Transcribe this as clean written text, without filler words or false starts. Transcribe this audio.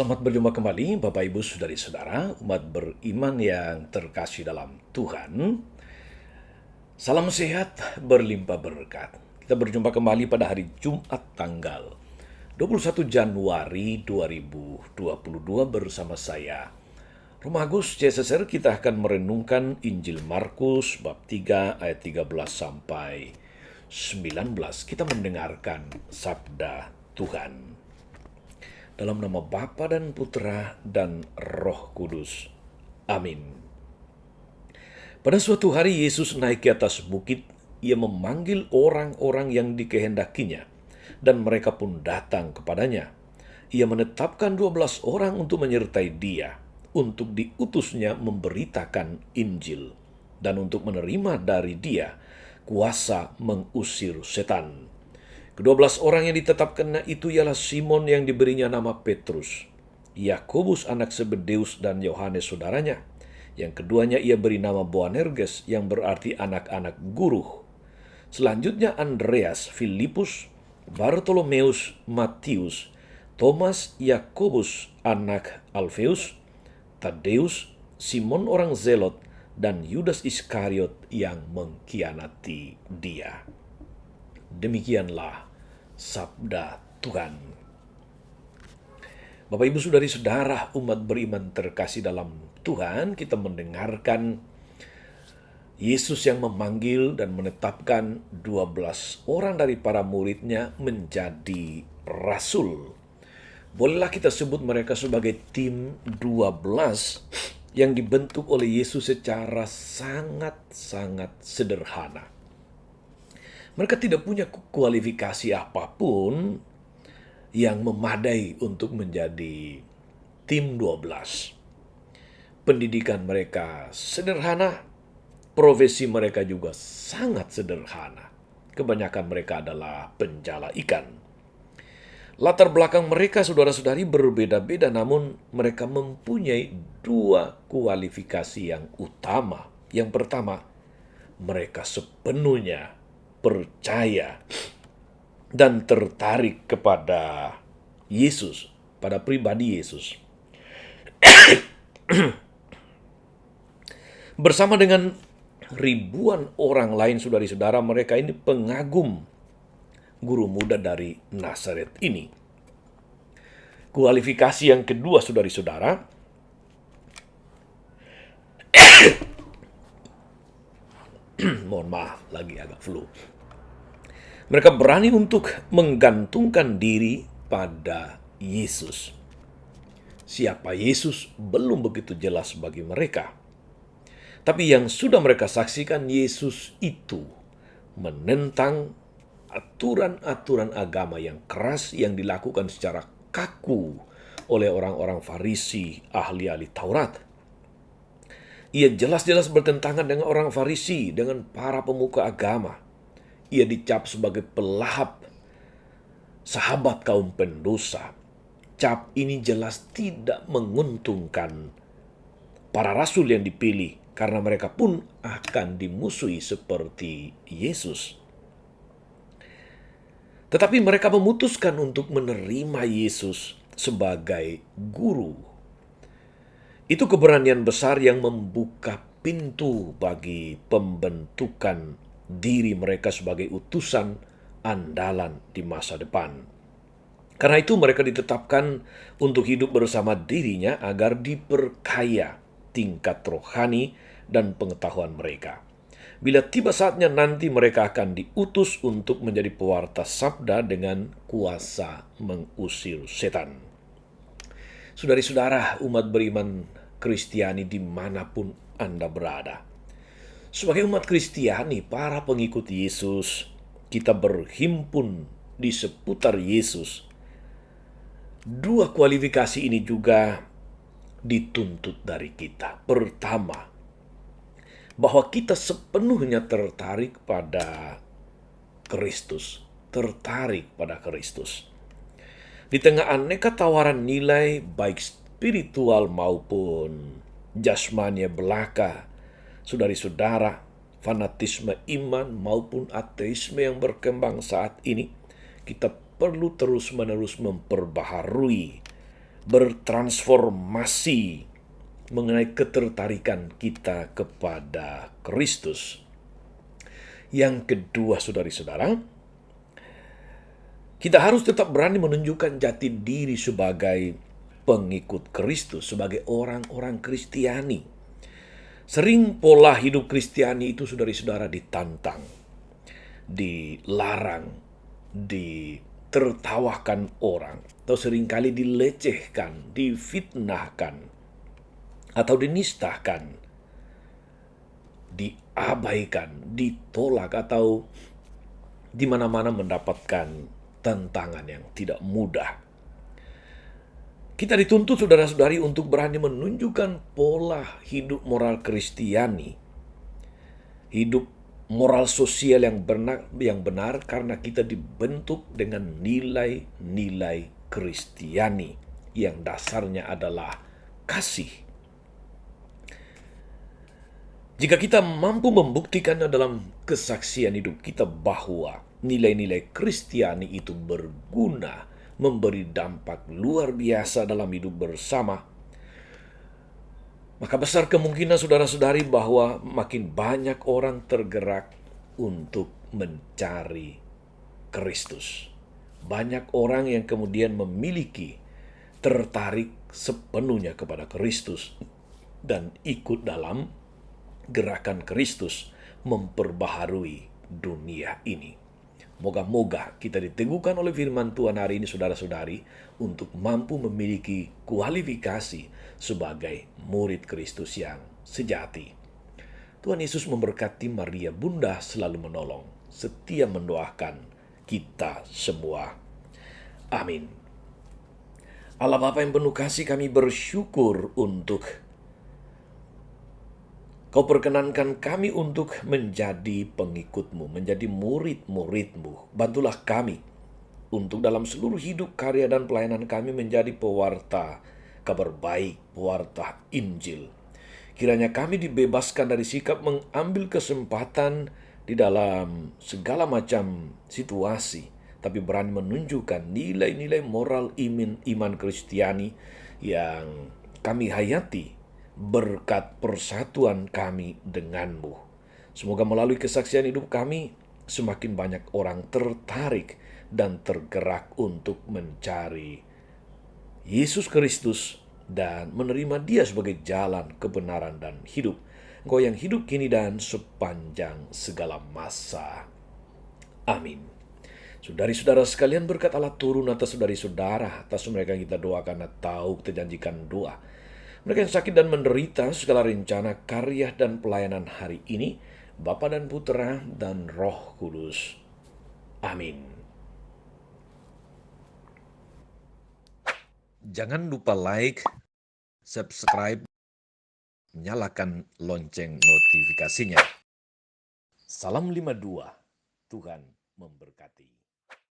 Selamat berjumpa kembali Bapak Ibu Saudari-saudara, umat beriman yang terkasih dalam Tuhan. Salam sehat berlimpah berkat. Kita berjumpa kembali pada hari Jumat tanggal 21 Januari 2022 bersama saya, Romagus CSSR. Kita akan merenungkan Injil Markus bab 3 ayat 13 sampai 19. Kita mendengarkan sabda Tuhan. Dalam nama Bapa dan Putra dan Roh Kudus. Amin. Pada suatu hari Yesus naik ke atas bukit. Ia memanggil orang-orang yang dikehendakinya, dan mereka pun datang kepadanya. Ia menetapkan 12 orang untuk menyertai dia, untuk diutusnya memberitakan Injil, dan untuk menerima dari dia kuasa mengusir setan. Ke-12 orang yang ditetapkan itu ialah Simon yang diberinya nama Petrus, Yakobus anak Zebedeus dan Yohanes saudaranya. Yang keduanya ia beri nama Boanerges yang berarti anak-anak guru. Selanjutnya Andreas, Filipus, Bartolomeus, Matius, Thomas, Yakobus anak Alfeus, Tadeus, Simon orang Zelot, dan Yudas Iskariot yang mengkhianati dia. Demikianlah sabda Tuhan. Bapak Ibu Saudari-saudara, umat beriman terkasih dalam Tuhan, kita mendengarkan Yesus yang memanggil dan menetapkan 12 orang dari para muridnya menjadi rasul. Bolehlah kita sebut mereka sebagai tim 12 yang dibentuk oleh Yesus secara sangat-sangat sederhana. Mereka tidak punya kualifikasi apapun yang memadai untuk menjadi tim 12. Pendidikan mereka sederhana, profesi mereka juga sangat sederhana. Kebanyakan mereka adalah penjala ikan. Latar belakang mereka, saudara-saudari, berbeda-beda, namun mereka mempunyai dua kualifikasi yang utama. Yang pertama, mereka sepenuhnya percaya dan tertarik kepada Yesus, pada pribadi Yesus. Bersama dengan ribuan orang lain, saudari-saudara, mereka ini pengagum guru muda dari Nazaret ini. Kualifikasi yang kedua, saudari-saudara, mohon maaf, lagi agak flu. Mereka berani untuk menggantungkan diri pada Yesus. Siapa Yesus belum begitu jelas bagi mereka. Tapi yang sudah mereka saksikan, Yesus itu menentang aturan-aturan agama yang keras yang dilakukan secara kaku oleh orang-orang Farisi, ahli-ahli Taurat. Ia jelas-jelas bertentangan dengan orang Farisi, dengan para pemuka agama. Ia dicap sebagai pelahap, sahabat kaum pendosa. Cap ini jelas tidak menguntungkan para rasul yang dipilih, karena mereka pun akan dimusuhi seperti Yesus. Tetapi mereka memutuskan untuk menerima Yesus sebagai guru. Itu keberanian besar yang membuka pintu bagi pembentukan diri mereka sebagai utusan andalan di masa depan. Karena itu mereka ditetapkan untuk hidup bersama dirinya agar diperkaya tingkat rohani dan pengetahuan mereka. Bila tiba saatnya nanti mereka akan diutus untuk menjadi pewarta sabda dengan kuasa mengusir setan. Saudari-saudara, umat beriman Kristiani dimanapun Anda berada. Sebagai umat Kristiani, para pengikut Yesus, kita berhimpun di seputar Yesus. Dua kualifikasi ini juga dituntut dari kita. Pertama, bahwa kita sepenuhnya tertarik pada Kristus. Tertarik pada Kristus. Di tengah aneka tawaran nilai, baik spiritual maupun jasmania belaka, saudari-saudara, fanatisme iman maupun ateisme yang berkembang saat ini, kita perlu terus-menerus memperbaharui bertransformasi mengenai ketertarikan kita kepada Kristus. Yang kedua, saudari-saudara, kita harus tetap berani menunjukkan jati diri sebagai pengikut Kristus, sebagai orang-orang Kristiani. Sering pola hidup Kristiani itu, saudari-saudara, ditantang, dilarang, ditertawakan orang, atau seringkali dilecehkan, difitnahkan, atau dinistahkan, diabaikan, ditolak, atau di mana-mana mendapatkan tantangan yang tidak mudah. Kita dituntut, saudara-saudari, untuk berani menunjukkan pola hidup moral Kristiani, hidup moral sosial yang benar karena kita dibentuk dengan nilai-nilai Kristiani yang dasarnya adalah kasih. Jika kita mampu membuktikannya dalam kesaksian hidup kita bahwa nilai-nilai Kristiani itu berguna, memberi dampak luar biasa dalam hidup bersama, maka besar kemungkinan, saudara-saudari, bahwa makin banyak orang tergerak untuk mencari Kristus. Banyak orang yang kemudian tertarik sepenuhnya kepada Kristus dan ikut dalam gerakan Kristus memperbaharui dunia ini. Moga-moga kita diteguhkan oleh firman Tuhan hari ini, saudara-saudari, untuk mampu memiliki kualifikasi sebagai murid Kristus yang sejati. Tuhan Yesus memberkati. Maria Bunda selalu menolong, setia mendoakan kita semua. Amin. Allah Bapa yang penuh kasih, kami bersyukur untuk Kau perkenankan kami untuk menjadi pengikut-Mu, menjadi murid-murid-Mu. Bantulah kami untuk dalam seluruh hidup, karya, dan pelayanan kami menjadi pewarta kabar baik, pewarta Injil. Kiranya kami dibebaskan dari sikap mengambil kesempatan di dalam segala macam situasi, tapi berani menunjukkan nilai-nilai moral iman Kristiani yang kami hayati berkat persatuan kami denganmu. Semoga melalui kesaksian hidup kami, semakin banyak orang tertarik dan tergerak untuk mencari Yesus Kristus dan menerima Dia sebagai jalan, kebenaran, dan hidup. Engkau yang hidup kini dan sepanjang segala masa. Amin. Saudari-saudara sekalian, berkat Allah turun atas saudari-saudara, atas mereka yang kita doakan atau kita janjikan doa. Mereka yang sakit dan menderita, segala rencana, karya, dan pelayanan hari ini, Bapa dan Putra dan Roh Kudus. Amin. Jangan lupa like, subscribe, nyalakan lonceng notifikasinya. Salam 52, Tuhan memberkati.